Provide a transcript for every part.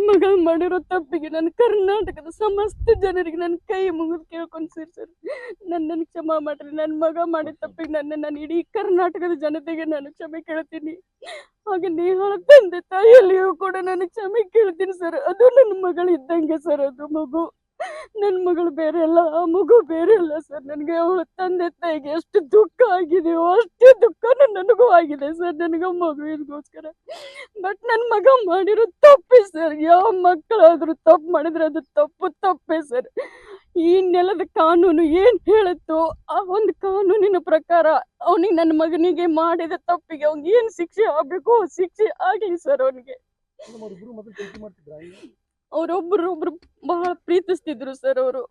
ಮಗ ಮಾಡಿರೋ ತಪ್ಪಿಗೆ ನಾನು ಕರ್ನಾಟಕದ ಸಮಸ್ತ ಜನರಿಗೆ ನನ್ನ ಕೈ ಮುಗಿದು ಕೇಳ್ಕೊಂಡ್ಸಿರಿ ಸರ್. ನನ್ನನ್ನು ಕ್ಷಮಾ ಮಾಡ್ರಿ. ನನ್ನ ಮಗ ಮಾಡಿದ ತಪ್ಪಿಗೆ ನಾನು ಇಡೀ ಕರ್ನಾಟಕದ ಜನತೆಗೆ ನಾನು ಕ್ಷಮೆ ಕೇಳ್ತೀನಿ. ಹಾಗೆ ನೇಹಾಳ ತಂದೆ ತಾಯಿಯಲ್ಲಿಯೂ ಕೂಡ ನಾನು ಕ್ಷಮೆ ಕೇಳ್ತೀನಿ ಸರ್. ಅದು ನನ್ನ ಮಗಳು ಇದ್ದಂಗೆ ಸರ್. ಅದು ಮಗು ನನ್ನ ಮಗಳು ಬೇರೆ ಅಲ್ಲ, ಆ ಮಗು ಬೇರೆ ಅಲ್ಲ ಸರ್. ನನಗೆ ಅವಳ ತಂದೆ ತಾಯಿಗೆ ಎಷ್ಟು ದುಃಖ ಆಗಿದೆಯೋ ಅಷ್ಟೇ ದುಃಖನೂ ನನಗೂ ಆಗಿದೆ ಸರ್, ನನಗೆ ಮಗುವಿಗೋಸ್ಕರ. ಬಟ್ ನನ್ನ ಮಗ ಮಾಡಿರೋ ತಪ್ಪೇ ಸರ್. ಯಾವ ಮಕ್ಕಳಾದ್ರೂ ತಪ್ಪು ಮಾಡಿದ್ರೆ ಅದು ತಪ್ಪೇ ಸರ್. ಈ ನೆಲದ ಕಾನೂನು ಏನ್ ಹೇಳುತ್ತೋ ಆ ಒಂದು ಕಾನೂನಿನ ಪ್ರಕಾರ ಅವನಿಗೆ, ನನ್ನ ಮಗನಿಗೆ ಮಾಡಿದ ತಪ್ಪಿಗೆ ಅವ್ನಿಗೆ ಏನ್ ಶಿಕ್ಷೆ ಆಗ್ಬೇಕು ಶಿಕ್ಷೆ ಆಗ್ಲಿ ಸರ್. ಅವನಿಗೆ ಅವ್ರೊಬ್ರು ಬಹಳ ಪ್ರೀತಿಸ್ತಿದ್ರು ಸರ್. ಅವರು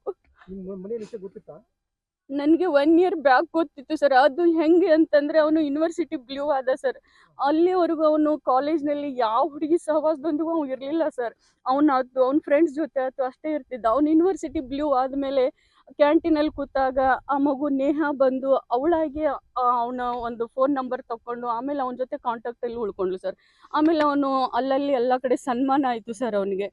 ನನಗೆ 1 ಇಯರ್ ಬ್ಯಾಕ್ ಗೊತ್ತಿತ್ತು ಸರ್. ಅದು ಹೆಂಗೆ ಅಂತಂದ್ರೆ ಅವನು ಯೂನಿವರ್ಸಿಟಿ ಬ್ಲೂ ಆದ ಸರ್. ಅಲ್ಲಿವರೆಗೂ ಅವನು ಕಾಲೇಜ್ನಲ್ಲಿ ಯಾವ ಹುಡುಗಿ ಸಹವಾಸದೊಂದಿಗೂ ಅವ್ನು ಇರಲಿಲ್ಲ ಸರ್. ಅವ್ನ ಫ್ರೆಂಡ್ಸ್ ಜೊತೆ ಅಥವಾ ಅಷ್ಟೇ ಇರ್ತಿದ್ದ. ಅವ್ನು ಯೂನಿವರ್ಸಿಟಿ ಬ್ಲೂ ಆದಮೇಲೆ ಕ್ಯಾಂಟೀನಲ್ಲಿ ಕೂತಾಗ ಆ ಮಗು ನೇಹಾ ಬಂದು ಅವಳಾಗಿ ಅವನ ಒಂದು ಫೋನ್ ನಂಬರ್ ತಗೊಂಡು ಆಮೇಲೆ ಅವನ ಜೊತೆ ಕಾಂಟ್ಯಾಕ್ಟಲ್ಲಿ ಉಳ್ಕೊಂಡ್ಲು ಸರ್. ಆಮೇಲೆ ಅವನು ಅಲ್ಲಲ್ಲಿ ಎಲ್ಲ ಕಡೆ ಸನ್ಮಾನ ಆಯಿತು ಸರ್. ಅವನಿಗೆ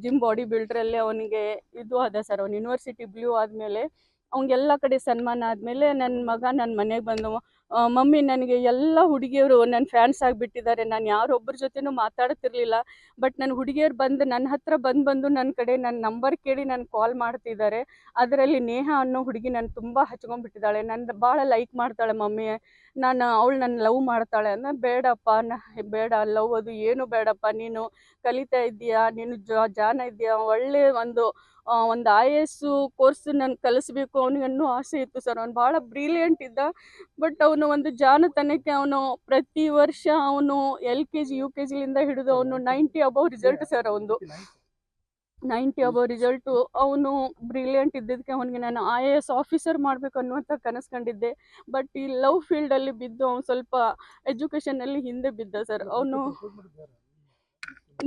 ಜಿಮ್ ಬಾಡಿ ಬಿಲ್ಡ್ರಲ್ಲಿ ಅವನಿಗೆ ಇದು ಆದ ಸರ್. ಅವ್ನು ಯೂನಿವರ್ಸಿಟಿ ಬ್ಲೂ ಆದಮೇಲೆ ಅವ್ನಿಗೆಲ್ಲ ಕಡೆ ಸನ್ಮಾನ ಆದಮೇಲೆ ನನ್ನ ಮಗ ನನ್ನ ಮನೆಗೆ ಬಂದು, ಮಮ್ಮಿ ನನಗೆ ಎಲ್ಲ ಹುಡುಗಿಯರು ನನ್ನ ಫ್ಯಾನ್ಸ್ ಆಗಿಬಿಟ್ಟಿದ್ದಾರೆ. ನಾನು ಯಾರೊಬ್ಬರ ಜೊತೆನೂ ಮಾತಾಡ್ತಿರ್ಲಿಲ್ಲ. ಬಟ್ ನನ್ನ ಹುಡುಗಿಯರು ಬಂದು ನನ್ನ ಹತ್ರ ಬಂದು ನನ್ನ ಕಡೆ ನನ್ನ ನಂಬರ್ ಕೇಳಿ ನಾನು ಕಾಲ್ ಮಾಡ್ತಿದ್ದಾರೆ. ಅದರಲ್ಲಿ ನೇಹಾ ಅನ್ನೋ ಹುಡುಗಿ ನನ್ನ ತುಂಬ ಹಚ್ಕೊಂಡ್ಬಿಟ್ಟಿದ್ದಾಳೆ. ನನ್ನ ಭಾಳ ಲೈಕ್ ಮಾಡ್ತಾಳೆ ಮಮ್ಮಿ, ಅವಳು ನನ್ನ ಲವ್ ಮಾಡ್ತಾಳೆ ಅನ್ನ. ಬೇಡಪ್ಪ, ಬೇಡ ಲವ್ ಅದು ಏನು ಬೇಡಪ್ಪ. ನೀನು ಕಲಿತಾ ಇದ್ದೀಯಾ, ನೀನು ಜಾನ ಇದೆಯಾ, ಒಳ್ಳೆ ಒಂದು IAS ಕೋರ್ಸ್ ನಾನು ಕಲಿಸ್ಬೇಕು ಅವನಿಗೆ ಅನ್ನೋ ಆಸೆ ಇತ್ತು ಸರ್. ಅವ್ನು ಭಾಳ ಬ್ರಿಲಿಯಂಟ್ ಇದ್ದ. ಬಟ್ ಅವನು ಒಂದು ಜಾಣತನಕ್ಕೆ ಅವನು ಪ್ರತಿ ವರ್ಷ ಅವನು LKG UKG ಹಿಡಿದು ಅವನು 90 ಅಬೌವ್ ರಿಸಲ್ಟ್ ಸರ್. ಅವನು 90 ಅಬೌವ್ ರಿಸಲ್ಟು. ಅವನು ಬ್ರಿಲಿಯಂಟ್ ಇದ್ದಿದ್ದಕ್ಕೆ ಅವನಿಗೆ ನಾನು IAS ಆಫೀಸರ್ ಮಾಡಬೇಕು ಅನ್ನುವಂಥ ಕನಸು ಕಂಡಿದ್ದೆ. ಬಟ್ ಈ ಲವ್ ಫೀಲ್ಡಲ್ಲಿ ಬಿದ್ದು ಅವ್ನು ಸ್ವಲ್ಪ ಎಜುಕೇಷನಲ್ಲಿ ಹಿಂದೆ ಬಿದ್ದ ಸರ್. ಅವನು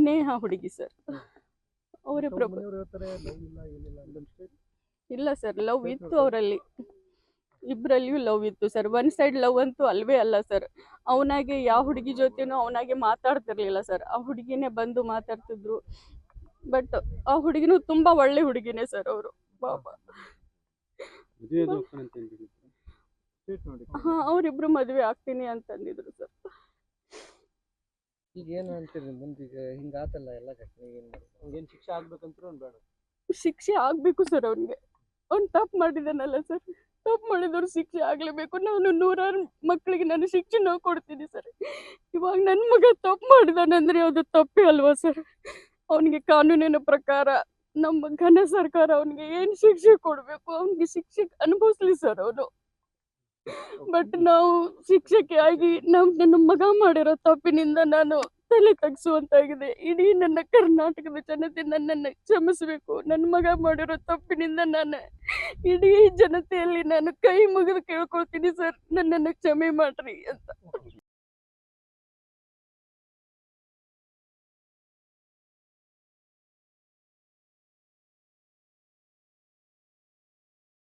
ನೇಹಾ ಹುಡುಗಿ ಸರ್. ಅವರೇ ಇಲ್ಲ ಸರ್, ಲವ್ ಇತ್ತು ಅವರಲ್ಲಿ, ಇಬ್ಬರಲ್ಲಿಯೂ ಲವ್ ಇತ್ತು ಸರ್. 1 ಸೈಡ್ ಲವ್ ಅಂತೂ ಅಲ್ವೇ ಅಲ್ಲ ಸರ್. ಅವನಾಗೆ ಯಾವ ಹುಡುಗಿ ಜೊತೆನೂ ಅವನಾಗೆ ಮಾತಾಡ್ತಿರ್ಲಿಲ್ಲ ಸರ್. ಆ ಹುಡುಗಿನೇ ಬಂದು ಮಾತಾಡ್ತಿದ್ರು. ಬಟ್ ಆ ಹುಡುಗಿನೂ ತುಂಬಾ ಒಳ್ಳೆ ಹುಡುಗಿನೇ ಸರ್. ಅವರು ಪಾಪ ಅವರಿಬ್ರು ಮದುವೆ ಆಗ್ತೀನಿ ಅಂತಂದಿದ್ರು ಸರ್. ಈಗ ಏನು ಅಂತೀರಿ ಮುಂದೀಗ ಹಿಂಗಾತಲ್ಲ ಎಲ್ಲ ಘಟನೆ, ಏನು ಮಾಡೋದು? ಶಿಕ್ಷೆ ಆಗ್ಬೇಕಂತ ಬೇಡ? ಶಿಕ್ಷೆ ಆಗ್ಬೇಕು ಸರ್ ಅವ್ನಿಗೆ. ಅವ್ನು ತಪ್ಪು ಮಾಡಿದಾನಲ್ಲ ಸರ್, ತಪ್ಪು ಮಾಡಿದವ್ರು ಶಿಕ್ಷೆ ಆಗ್ಲೇಬೇಕು. ನಾನು 100 ಮಕ್ಕಳಿಗೆ ನಾನು ಶಿಕ್ಷೆ ಕೊಡ್ತೀನಿ ಸರ್. ಇವಾಗ ನನ್ನ ಮಗ ತಪ್ಪು ಮಾಡಿದಾನಂದ್ರೆ ಅದು ತಪ್ಪೇ ಅಲ್ವಾ ಸರ್. ಅವನಿಗೆ ಕಾನೂನಿನ ಪ್ರಕಾರ ನಮ್ಮ ಘನ ಸರ್ಕಾರ ಅವನಿಗೆ ಏನು ಶಿಕ್ಷೆ ಕೊಡಬೇಕು ಅವನಿಗೆ ಶಿಕ್ಷೆ ಅನುಭವಿಸ್ಲಿ ಸರ್ ಅವನು. ಬಟ್ ನಾವು ಶಿಕ್ಷಕಿ ಆಗಿ ನನ್ನ ಮಗ ಮಾಡಿರೋ ತಪ್ಪಿನಿಂದ ನಾನು ತಲೆ ತಗ್ಸುವಂತಾಗಿದೆ. ಇಡೀ ನನ್ನ ಕರ್ನಾಟಕದ ಜನತೆ ನನ್ನನ್ನು ಕ್ಷಮಿಸಬೇಕು. ನನ್ನ ಮಗ ಮಾಡಿರೋ ತಪ್ಪಿನಿಂದ ನಾನು ಇಡೀ ಜನತೆಯಲ್ಲಿ ನಾನು ಕೈ ಮುಗಿದು ಕೇಳ್ಕೊಳ್ತೀನಿ ಸರ್, ನನ್ನನ್ನು ಕ್ಷಮೆ ಮಾಡ್ರಿ ಅಂತ.